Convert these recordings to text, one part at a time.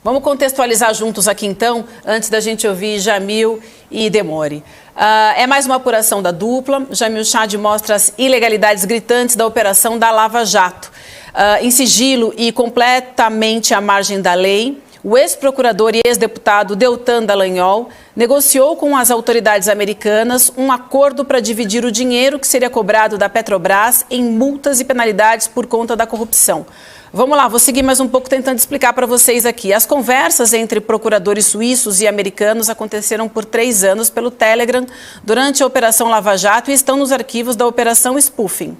Vamos contextualizar juntos aqui então, antes da gente ouvir Jamil e Demori. É mais uma apuração da dupla. Jamil Chad mostra as ilegalidades gritantes da operação da Lava Jato. Em sigilo e completamente à margem da lei, o ex-procurador e ex-deputado Deltan Dallagnol negociou com as autoridades americanas um acordo para dividir o dinheiro que seria cobrado da Petrobras em multas e penalidades por conta da corrupção. Vamos lá, vou seguir mais um pouco tentando explicar para vocês aqui. As conversas entre procuradores suíços e americanos aconteceram por 3 anos pelo Telegram durante a Operação Lava Jato e estão nos arquivos da Operação Spoofing.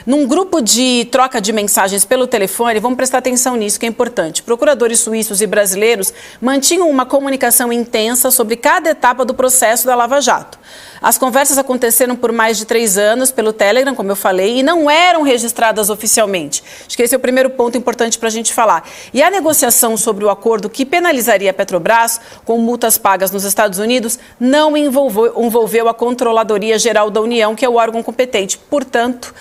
Num grupo de troca de mensagens pelo telefone, vamos prestar atenção nisso que é importante. Procuradores suíços e brasileiros mantinham uma comunicação intensa sobre cada etapa do processo da Lava Jato. As conversas aconteceram por mais de 3 anos pelo Telegram, como eu falei, e não eram registradas oficialmente. Acho que esse é o primeiro ponto importante para a gente falar. E a negociação sobre o acordo que penalizaria a Petrobras com multas pagas nos Estados Unidos não envolveu a Controladoria Geral da União, que é o órgão competente. Portanto,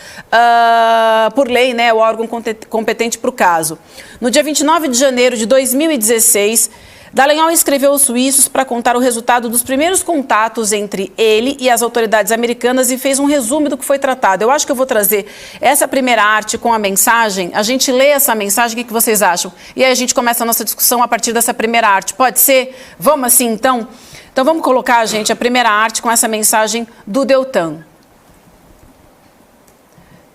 por lei, né, o órgão competente para o caso. No dia 29 de janeiro de 2016, Dallagnol escreveu aos suíços para contar o resultado dos primeiros contatos entre ele e as autoridades americanas e fez um resumo do que foi tratado. Eu acho que eu vou trazer essa primeira arte com a mensagem. A gente lê essa mensagem, o que vocês acham? E aí a gente começa a nossa discussão a partir dessa primeira arte. Pode ser? Vamos assim, então? Então vamos colocar, gente, a primeira arte com essa mensagem do Deltan.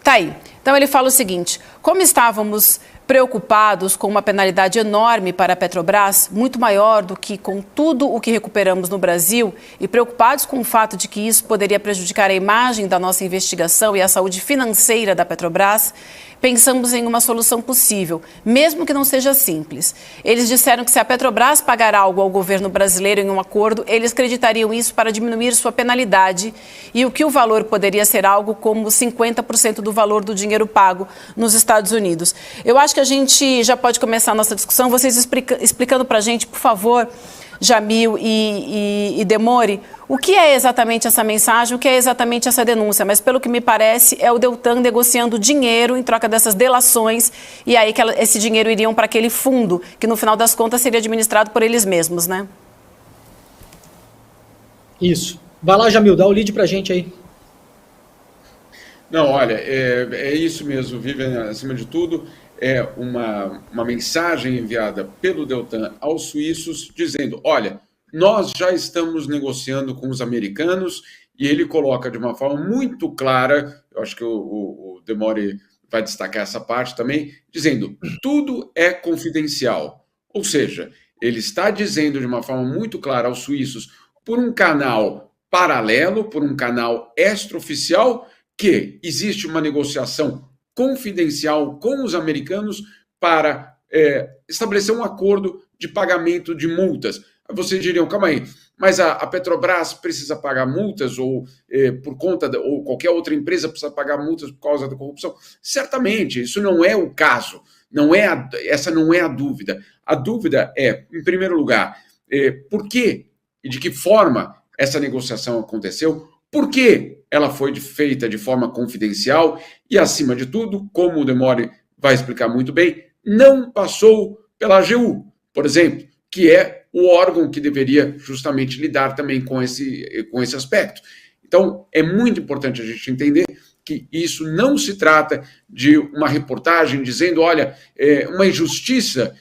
Tá aí. Então ele fala o seguinte: como estávamos preocupados com uma penalidade enorme para a Petrobras, muito maior do que com tudo o que recuperamos no Brasil, e preocupados com o fato de que isso poderia prejudicar a imagem da nossa investigação e a saúde financeira da Petrobras, pensamos em uma solução possível, mesmo que não seja simples. Eles disseram que se a Petrobras pagar algo ao governo brasileiro em um acordo, eles creditariam isso para diminuir sua penalidade e o valor poderia ser algo como 50% do valor do dinheiro pago nos Estados Unidos. Eu acho que a gente já pode começar a nossa discussão, vocês explicando para a gente, por favor, Jamil e Demori, o que é exatamente essa mensagem, o que é exatamente essa denúncia, mas pelo que me parece é o Deltan negociando dinheiro em troca dessas delações e aí que esse dinheiro iriam para aquele fundo que no final das contas seria administrado por eles mesmos, né? Isso. Vai lá, Jamil, dá o lead para a gente aí. Não, olha, é isso mesmo, Vivian, acima de tudo, é uma mensagem enviada pelo Deltan aos suíços dizendo, olha, nós já estamos negociando com os americanos e ele coloca de uma forma muito clara, eu acho que o Demori vai destacar essa parte também, dizendo, tudo é confidencial. Ou seja, ele está dizendo de uma forma muito clara aos suíços, por um canal paralelo, por um canal extraoficial, que existe uma negociação confidencial com os americanos para estabelecer um acordo de pagamento de multas. Vocês diriam, calma aí, mas a Petrobras precisa pagar multas ou por conta ou qualquer outra empresa precisa pagar multas por causa da corrupção? Certamente, isso não é o caso, essa não é a dúvida. A dúvida é, em primeiro lugar, por que e de que forma essa negociação aconteceu, por que ela foi feita de forma confidencial e, acima de tudo, como o Demori vai explicar muito bem, não passou pela AGU, por exemplo, que é o órgão que deveria justamente lidar também com esse aspecto. Então, é muito importante a gente entender que isso não se trata de uma reportagem dizendo, olha, uma injustiça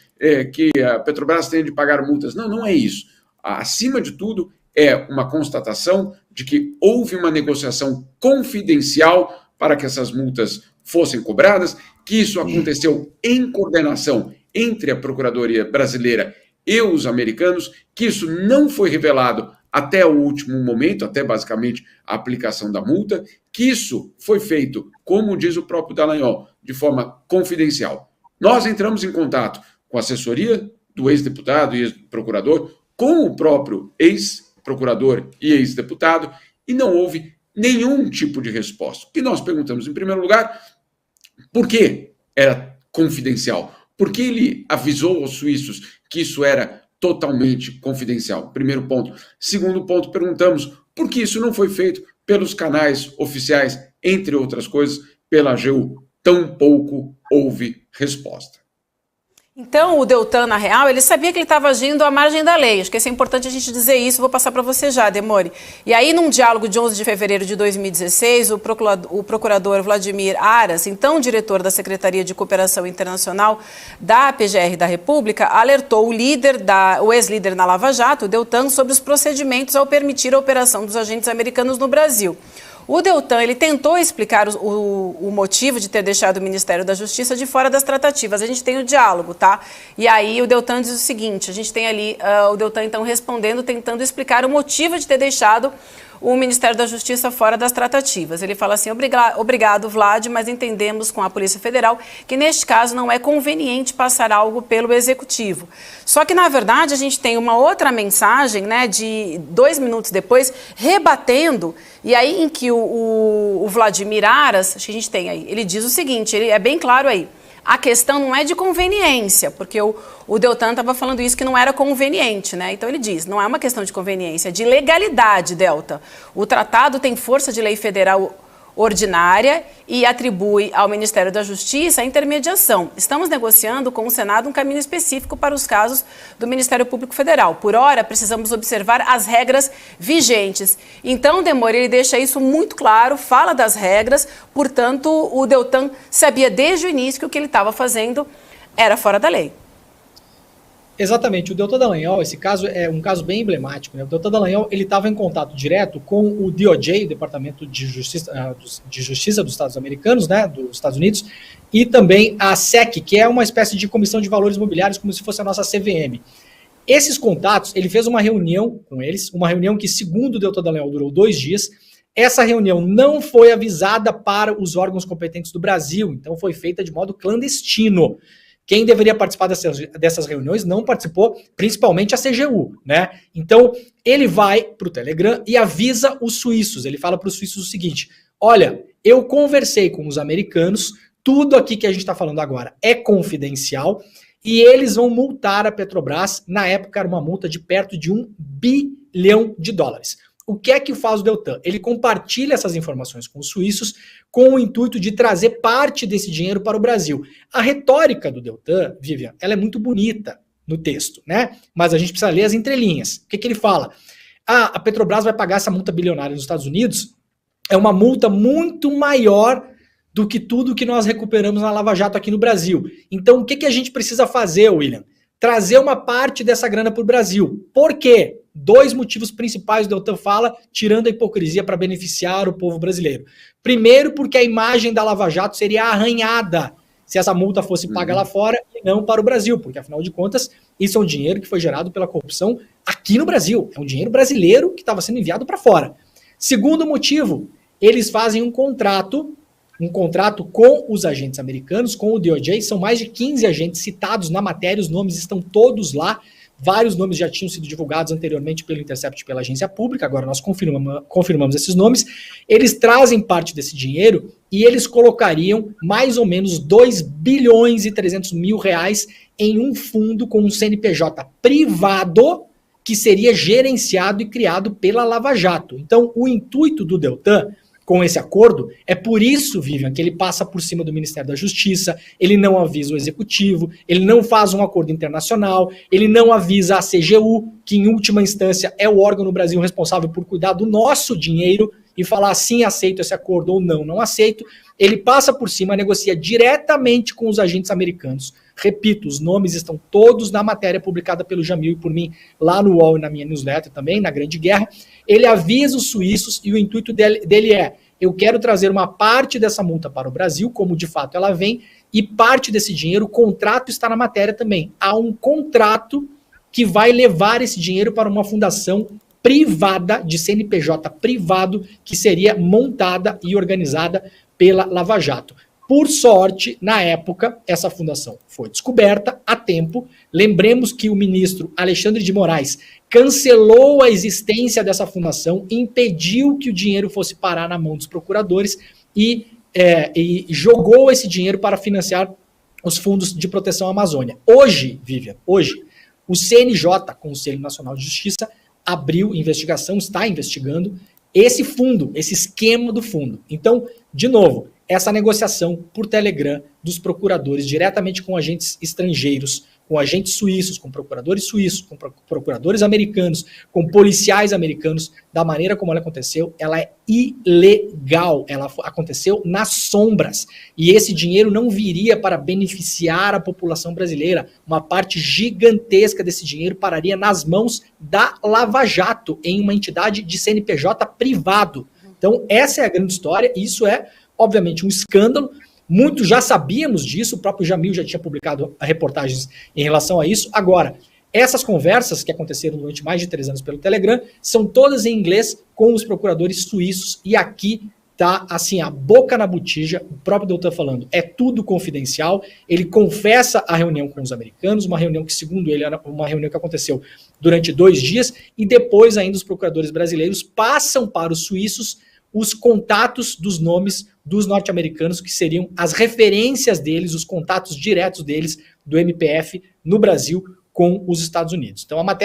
que a Petrobras tem de pagar multas. Não, não é isso. Acima de tudo, é uma constatação de que houve uma negociação confidencial para que essas multas fossem cobradas, que isso aconteceu em coordenação entre a Procuradoria Brasileira e os americanos, que isso não foi revelado até o último momento, até basicamente a aplicação da multa, que isso foi feito, como diz o próprio Dallagnol, de forma confidencial. Nós entramos em contato com a assessoria do ex-deputado e ex-procurador, com o próprio ex-procurador e ex-deputado, e não houve nenhum tipo de resposta. O que nós perguntamos, em primeiro lugar, por que era confidencial? Por que ele avisou aos suíços que isso era totalmente confidencial? Primeiro ponto. Segundo ponto, perguntamos por que isso não foi feito pelos canais oficiais, entre outras coisas, pela AGU. tampouco houve resposta. Então, o Deltan, na real, ele sabia que ele estava agindo à margem da lei. Acho que é importante a gente dizer isso. Vou passar para você já, Demori. E aí, num diálogo de 11 de fevereiro de 2016, o procurador Vladimir Aras, então diretor da Secretaria de Cooperação Internacional da PGR da República, alertou o ex-líder na Lava Jato, o Deltan, sobre os procedimentos ao permitir a operação dos agentes americanos no Brasil. O Deltan, ele tentou explicar o motivo de ter deixado o Ministério da Justiça de fora das tratativas. A gente tem o diálogo, tá? E aí o Deltan diz o seguinte, a gente tem ali o Deltan, então, respondendo, tentando explicar o motivo de ter deixado o Ministério da Justiça fora das tratativas. Ele fala assim, obrigado, Vlad, mas entendemos com a Polícia Federal que, neste caso, não é conveniente passar algo pelo Executivo. Só que, na verdade, a gente tem uma outra mensagem, né, de 2 minutos depois, rebatendo, e aí em que o Vladimir Aras, acho que a gente tem aí, ele diz o seguinte, ele é bem claro aí, a questão não é de conveniência, porque o Deltan estava falando isso que não era conveniente, né? Então ele diz, não é uma questão de conveniência, é de legalidade, Delta. O tratado tem força de lei federal ordinária e atribui ao Ministério da Justiça a intermediação. Estamos negociando com o Senado um caminho específico para os casos do Ministério Público Federal. Por hora, precisamos observar as regras vigentes. Então, Demori, ele deixa isso muito claro, fala das regras, portanto, o Deltan sabia desde o início que o que ele estava fazendo era fora da lei. Exatamente, o Deltan Dallagnol, esse caso é um caso bem emblemático, né? O Deltan Dallagnol, ele estava em contato direto com o DOJ, Departamento de Justiça dos Estados Americanos, né, dos Estados Unidos, e também a SEC, que é uma espécie de Comissão de Valores Imobiliários, como se fosse a nossa CVM. Esses contatos, ele fez uma reunião com eles, uma reunião que, segundo o Deltan Dallagnol, durou 2 dias. Essa reunião não foi avisada para os órgãos competentes do Brasil, então foi feita de modo clandestino. Quem deveria participar dessas reuniões não participou, principalmente a CGU, né? Então, ele vai para o Telegram e avisa os suíços. Ele fala para os suíços o seguinte, olha, eu conversei com os americanos, tudo aqui que a gente está falando agora é confidencial e eles vão multar a Petrobras. Na época era uma multa de perto de $1 bilhão. O que é que faz o Deltan? Ele compartilha essas informações com os suíços com o intuito de trazer parte desse dinheiro para o Brasil. A retórica do Deltan, Vivian, ela é muito bonita no texto, né? Mas a gente precisa ler as entrelinhas. O que que ele fala? A Petrobras vai pagar essa multa bilionária nos Estados Unidos, é uma multa muito maior do que tudo que nós recuperamos na Lava Jato aqui no Brasil. Então, o que que a gente precisa fazer, William? Trazer uma parte dessa grana para o Brasil. Por quê? 2 motivos principais o Deltan fala, tirando a hipocrisia para beneficiar o povo brasileiro. Primeiro, porque a imagem da Lava Jato seria arranhada se essa multa fosse paga lá fora e não para o Brasil, porque afinal de contas, isso é um dinheiro que foi gerado pela corrupção aqui no Brasil. É um dinheiro brasileiro que estava sendo enviado para fora. Segundo motivo, eles fazem um contrato com os agentes americanos, com o DOJ, são mais de 15 agentes citados na matéria, os nomes estão todos lá, vários nomes já tinham sido divulgados anteriormente pelo Intercept e pela agência pública, agora nós confirmamos esses nomes. Eles trazem parte desse dinheiro e eles colocariam mais ou menos 2 bilhões e 300 mil reais em um fundo com um CNPJ privado que seria gerenciado e criado pela Lava Jato. Então, o intuito do Deltan com esse acordo, é por isso, Vivian, que ele passa por cima do Ministério da Justiça, ele não avisa o Executivo, ele não faz um acordo internacional, ele não avisa a CGU, que em última instância é o órgão no Brasil responsável por cuidar do nosso dinheiro e falar sim, aceito esse acordo ou não, não aceito. Ele passa por cima, negocia diretamente com os agentes americanos. Repito, os nomes estão todos na matéria publicada pelo Jamil e por mim lá no UOL e na minha newsletter também, na Grande Guerra. Ele avisa os suíços e o intuito dele é: eu quero trazer uma parte dessa multa para o Brasil, como de fato ela vem, e parte desse dinheiro, o contrato está na matéria também. Há um contrato que vai levar esse dinheiro para uma fundação privada, de CNPJ privado, que seria montada e organizada pela Lava Jato. Por sorte, na época, essa fundação foi descoberta a tempo. Lembremos que o ministro Alexandre de Moraes cancelou a existência dessa fundação, impediu que o dinheiro fosse parar na mão dos procuradores e jogou esse dinheiro para financiar os fundos de proteção à Amazônia. Hoje, Vivian, o CNJ, Conselho Nacional de Justiça, abriu investigação, está investigando esse fundo, esse esquema do fundo. Então, de novo, essa negociação por Telegram dos procuradores diretamente com agentes estrangeiros, com agentes suíços, com procuradores americanos, com policiais americanos, da maneira como ela aconteceu, ela é ilegal. Ela aconteceu nas sombras. E esse dinheiro não viria para beneficiar a população brasileira. Uma parte gigantesca desse dinheiro pararia nas mãos da Lava Jato, em uma entidade de CNPJ privado. Então, essa é a grande história, e isso é, obviamente, um escândalo. Muitos já sabíamos disso, o próprio Jamil já tinha publicado reportagens em relação a isso. Agora, essas conversas que aconteceram durante mais de 3 anos pelo Telegram são todas em inglês com os procuradores suíços, e aqui tá assim, a boca na botija, o próprio Deltan falando, é tudo confidencial. Ele confessa a reunião com os americanos, uma reunião que, segundo ele, era uma reunião que aconteceu durante 2 dias, e depois ainda os procuradores brasileiros passam para os suíços os contatos dos nomes dos norte-americanos, que seriam as referências deles, os contatos diretos deles, do MPF, no Brasil, com os Estados Unidos. Então, uma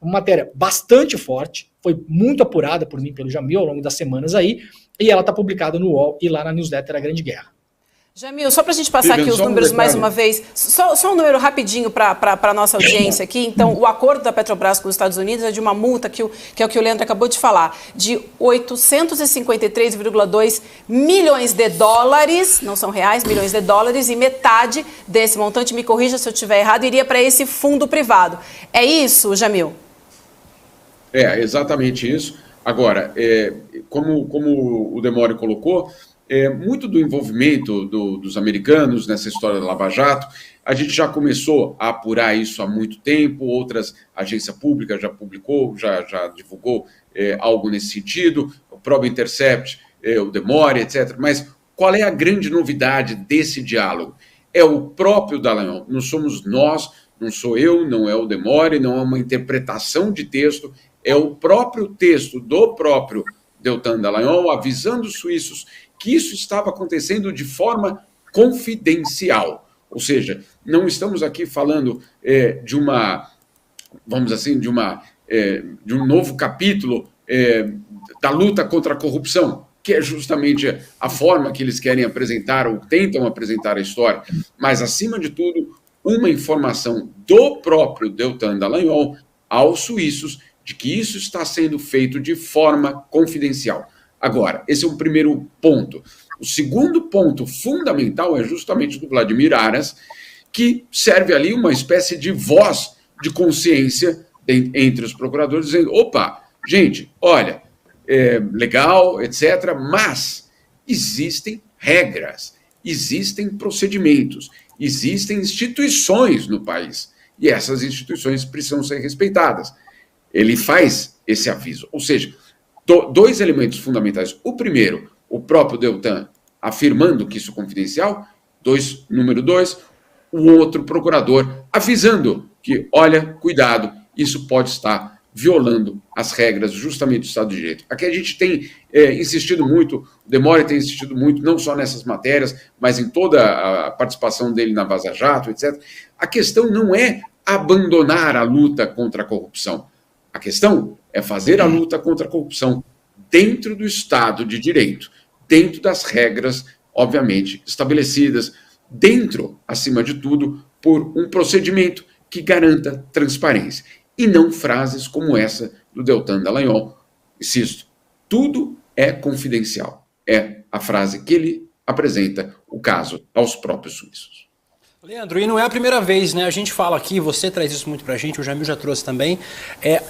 matéria bastante forte, foi muito apurada por mim, pelo Jamil, ao longo das semanas aí, e ela está publicada no UOL e lá na newsletter A Grande Guerra. Jamil, só para a gente passar aqui os números mais uma vez, só um número rapidinho para a nossa audiência aqui. Então, o acordo da Petrobras com os Estados Unidos é de uma multa, que é o que o Leandro acabou de falar, de 853,2 milhões de dólares, não são reais, milhões de dólares, e metade desse montante, me corrija se eu estiver errado, iria para esse fundo privado. É isso, Jamil? É, exatamente isso. Agora, como o Demore colocou, muito do envolvimento dos americanos nessa história da Lava Jato, a gente já começou a apurar isso há muito tempo, outras agências públicas já publicou, já divulgou algo nesse sentido, o próprio Intercept, o Demore, etc. Mas qual é a grande novidade desse diálogo? É o próprio Dallagnol, não somos nós, não sou eu, não é o Demore, não é uma interpretação de texto, é o próprio texto do próprio Deltan Dallagnol avisando os suíços que isso estava acontecendo de forma confidencial. Ou seja, não estamos aqui falando de uma, vamos assim, de um novo capítulo da luta contra a corrupção, que é justamente a forma que eles querem apresentar ou tentam apresentar a história, mas, acima de tudo, uma informação do próprio Deltan Dallagnol aos suíços de que isso está sendo feito de forma confidencial. Agora, esse é um primeiro ponto. O segundo ponto fundamental é justamente do Vladimir Aras, que serve ali uma espécie de voz de consciência entre os procuradores, dizendo, opa, gente, olha, legal, etc., mas existem regras, existem procedimentos, existem instituições no país, e essas instituições precisam ser respeitadas. Ele faz esse aviso, ou seja, 2 elementos fundamentais. O primeiro, o próprio Deltan afirmando que isso é confidencial. Número 2, o outro procurador avisando que, olha, cuidado, isso pode estar violando as regras justamente do Estado de Direito. Aqui a gente tem insistido muito, o Demore tem insistido muito, não só nessas matérias, mas em toda a participação dele na Vaza Jato, etc. A questão não é abandonar a luta contra a corrupção. A questão é fazer a luta contra a corrupção dentro do Estado de Direito, dentro das regras, obviamente, estabelecidas, dentro, acima de tudo, por um procedimento que garanta transparência. E não frases como essa do Deltan Dallagnol. Insisto, tudo é confidencial. É a frase que ele apresenta o caso aos próprios suíços. Leandro, e não é a primeira vez, né? A gente fala aqui, você traz isso muito pra gente, o Jamil já trouxe também.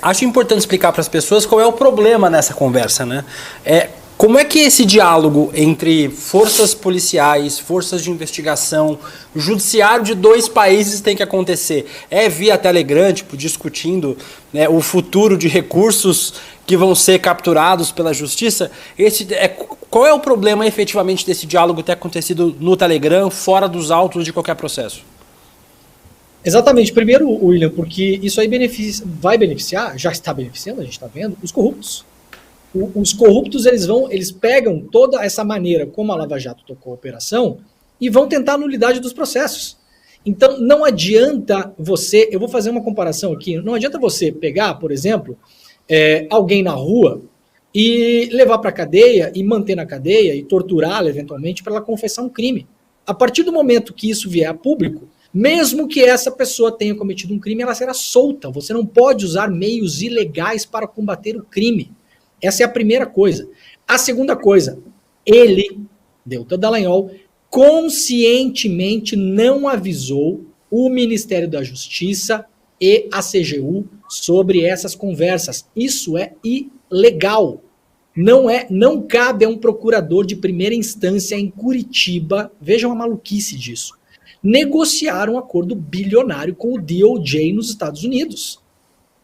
Acho importante explicar para as pessoas qual é o problema nessa conversa, né? Como é que esse diálogo entre forças policiais, forças de investigação, judiciário de 2 países tem que acontecer? É via Telegram, tipo, discutindo, né, o futuro de recursos que vão ser capturados pela justiça? Qual é o problema efetivamente desse diálogo ter acontecido no Telegram, fora dos autos de qualquer processo? Exatamente. Primeiro, William, porque isso aí vai beneficiar, já está beneficiando, a gente está vendo, os corruptos. Os corruptos, eles pegam toda essa maneira como a Lava Jato tocou a operação e vão tentar a nulidade dos processos. Então, não adianta você, eu vou fazer uma comparação aqui, não adianta você pegar, por exemplo, alguém na rua e levar para a cadeia e manter na cadeia e torturá-la eventualmente para ela confessar um crime. A partir do momento que isso vier a público, mesmo que essa pessoa tenha cometido um crime, ela será solta. Você não pode usar meios ilegais para combater o crime. Essa é a primeira coisa. A segunda coisa, ele, Deltan Dallagnol, conscientemente não avisou o Ministério da Justiça e a CGU sobre essas conversas. Isso é ilegal. Não cabe a um procurador de primeira instância em Curitiba, vejam a maluquice disso, negociar um acordo bilionário com o DOJ nos Estados Unidos.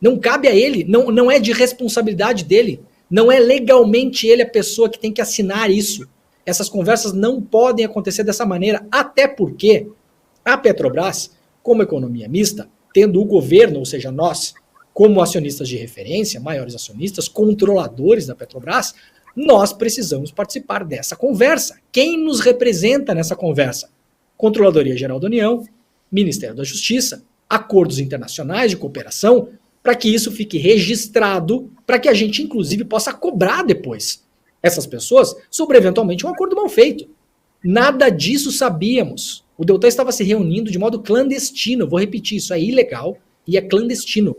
Não cabe a ele, não é de responsabilidade dele, não é legalmente ele a pessoa que tem que assinar isso. Essas conversas não podem acontecer dessa maneira, até porque a Petrobras, como economia mista, tendo o governo, ou seja, nós, como acionistas de referência, maiores acionistas, controladores da Petrobras, nós precisamos participar dessa conversa. Quem nos representa nessa conversa? Controladoria Geral da União, Ministério da Justiça, acordos internacionais de cooperação, para que isso fique registrado, para que a gente, inclusive, possa cobrar depois essas pessoas sobre, eventualmente, um acordo mal feito. Nada disso sabíamos. O Deltan estava se reunindo de modo clandestino, vou repetir, isso é ilegal e é clandestino,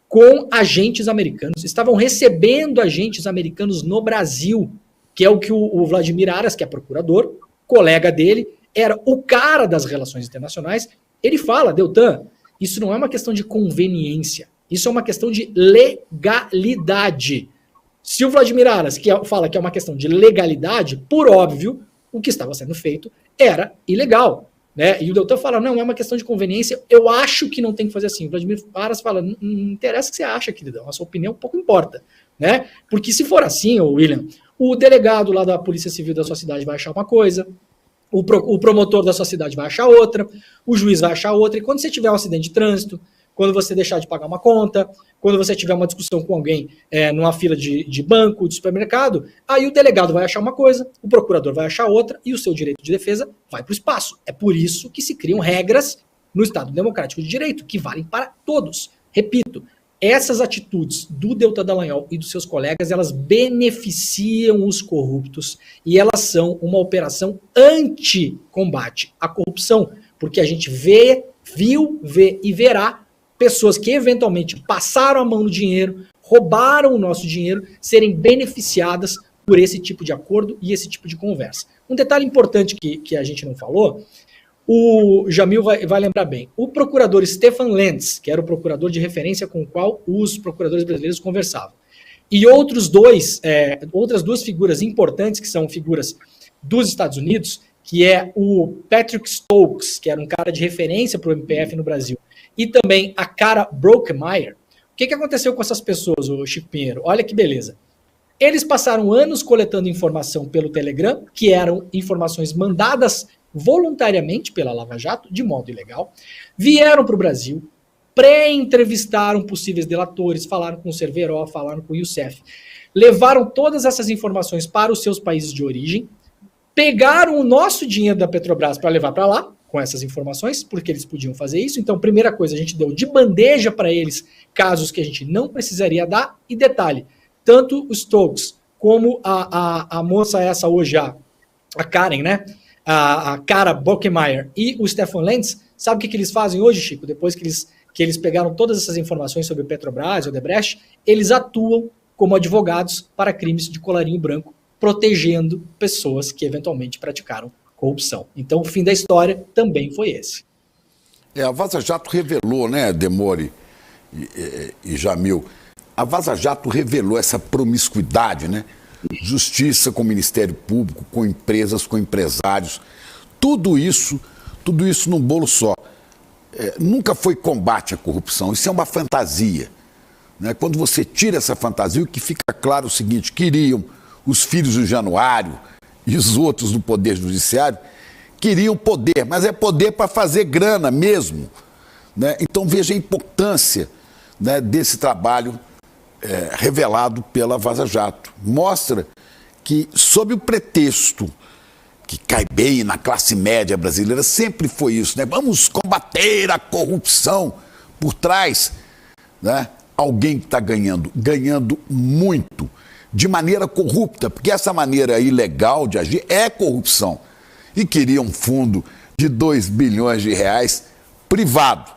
com agentes americanos. Estavam recebendo agentes americanos no Brasil, que é o que o Vladimir Aras, que é procurador, colega dele, era o cara das relações internacionais. Ele fala, Deltan, isso não é uma questão de conveniência, isso é uma questão de legalidade. Se o Vladimir Aras fala que é uma questão de legalidade, por óbvio, o que estava sendo feito era ilegal. Né? E o Deltan fala, não, é uma questão de conveniência, eu acho que não tem que fazer assim. O Vladimir Aras fala, não interessa o que você acha, queridão, a sua opinião pouco importa. Né? Porque se for assim, William, o delegado lá da Polícia Civil da sua cidade vai achar uma coisa, o promotor da sua cidade vai achar outra, o juiz vai achar outra, e quando você tiver um acidente de trânsito, quando você deixar de pagar uma conta, quando você tiver uma discussão com alguém numa fila de banco, de supermercado, aí o delegado vai achar uma coisa, o procurador vai achar outra e o seu direito de defesa vai para o espaço. É por isso que se criam regras no Estado Democrático de Direito, que valem para todos. Repito, essas atitudes do Deltan Dallagnol e dos seus colegas, elas beneficiam os corruptos e elas são uma operação anti-combate à corrupção, porque a gente vê e verá pessoas que eventualmente passaram a mão no dinheiro, roubaram o nosso dinheiro, serem beneficiadas por esse tipo de acordo e esse tipo de conversa. Um detalhe importante que a gente não falou, o Jamil vai lembrar bem. O procurador Stefan Lentz, que era o procurador de referência com o qual os procuradores brasileiros conversavam, e outras duas figuras importantes, que são figuras dos Estados Unidos, que é o Patrick Stokes, que era um cara de referência para o MPF no Brasil, e também a Cara Brockmeyer. O que aconteceu com essas pessoas, o Chico Pinheiro? Olha que beleza. Eles passaram anos coletando informação pelo Telegram, que eram informações mandadas voluntariamente pela Lava Jato, de modo ilegal, vieram para o Brasil, pré-entrevistaram possíveis delatores, falaram com o Cerveró, falaram com o Youssef, levaram todas essas informações para os seus países de origem, pegaram o nosso dinheiro da Petrobras para levar para lá, com essas informações, porque eles podiam fazer isso. Então, primeira coisa, a gente deu de bandeja para eles casos que a gente não precisaria dar. E detalhe, tanto o Stokes como a moça essa hoje, a Karen, né? A Cara Brockmeyer e o Stefan Lentz, sabe o que eles fazem hoje, Chico? Depois que eles pegaram todas essas informações sobre o Petrobras e o Odebrecht, eles atuam como advogados para crimes de colarinho branco, protegendo pessoas que eventualmente praticaram corrupção. Então, o fim da história também foi esse. A Vaza Jato revelou, né, Demore e Jamil, a Vaza Jato revelou essa promiscuidade, né? Justiça com o Ministério Público, com empresas, com empresários, tudo isso num bolo só. Nunca foi combate à corrupção, isso é uma fantasia. Né? Quando você tira essa fantasia, o que fica claro é o seguinte, queriam os filhos do Januário e os outros do Poder Judiciário, queriam poder, mas é poder para fazer grana mesmo. Né? Então veja a importância, né, desse trabalho revelado pela Vaza Jato. Mostra que, sob o pretexto que cai bem na classe média brasileira, sempre foi isso, né? Vamos combater a corrupção. Por trás, né, alguém que está ganhando muito, de maneira corrupta, porque essa maneira ilegal de agir é corrupção. E queria um fundo de 2 bilhões de reais privado.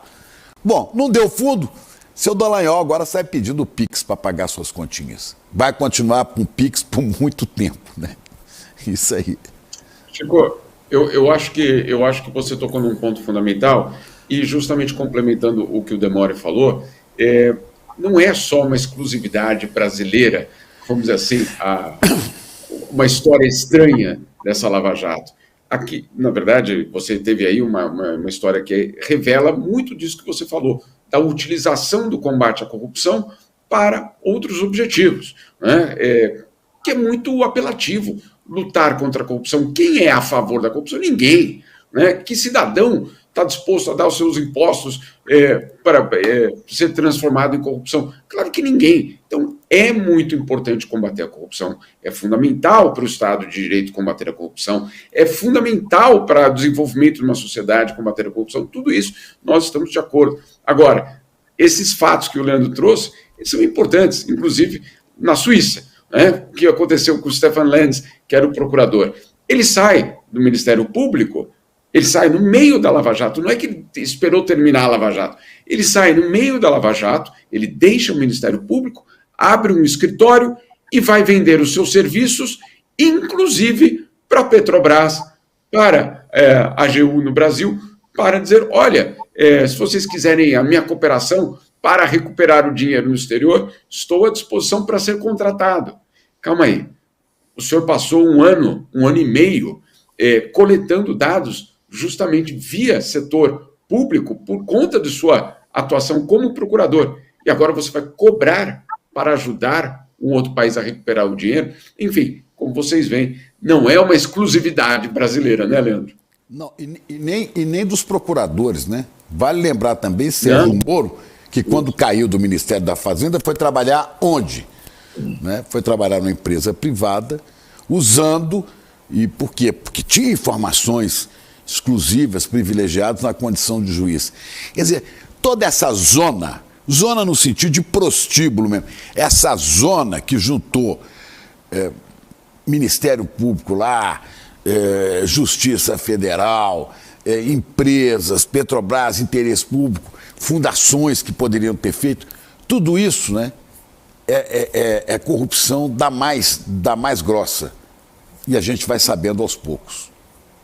Bom, não deu fundo, seu Dallagnol agora sai pedindo Pix para pagar suas continhas. Vai continuar com Pix por muito tempo, né? Isso aí. Chico, eu acho que você tocou num ponto fundamental e justamente complementando o que o Demore falou, não é só uma exclusividade brasileira, vamos dizer assim, uma história estranha dessa Lava Jato. Aqui, na verdade, você teve aí uma história que revela muito disso que você falou, da utilização do combate à corrupção para outros objetivos, né? Que é muito apelativo lutar contra a corrupção. Quem é a favor da corrupção? Ninguém, né? Que cidadão está disposto a dar os seus impostos para ser transformado em corrupção? Claro que ninguém. Então, é muito importante combater a corrupção. É fundamental para o Estado de Direito combater a corrupção. É fundamental para o desenvolvimento de uma sociedade combater a corrupção. Tudo isso nós estamos de acordo. Agora, esses fatos que o Leandro trouxe, eles são importantes, inclusive na Suíça, né? O que aconteceu com o Stefan Lenz, que era o procurador. Ele sai do Ministério Público, ele sai no meio da Lava Jato, não é que ele esperou terminar a Lava Jato, ele sai no meio da Lava Jato, ele deixa o Ministério Público, abre um escritório e vai vender os seus serviços, inclusive para a Petrobras, para a AGU no Brasil, para dizer, olha, se vocês quiserem a minha cooperação para recuperar o dinheiro no exterior, estou à disposição para ser contratado. Calma aí, o senhor passou um ano e meio coletando dados justamente via setor público por conta de sua atuação como procurador. E agora você vai cobrar para ajudar um outro país a recuperar o dinheiro? Enfim, como vocês veem, não é uma exclusividade brasileira, né, Leandro? Não, e nem dos procuradores, né? Vale lembrar também, Sérgio Moro, que quando caiu do Ministério da Fazenda foi trabalhar onde? Né? Foi trabalhar numa empresa privada, usando, e por quê? Porque tinha informações exclusivas, privilegiadas na condição de juiz. Quer dizer, toda essa zona no sentido de prostíbulo mesmo, essa zona que juntou Ministério Público lá, Justiça Federal, empresas, Petrobras, interesse público, fundações que poderiam ter feito, tudo isso, né, é corrupção da mais grossa. E a gente vai sabendo aos poucos,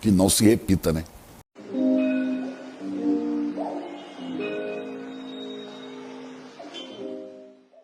que não se repita, né?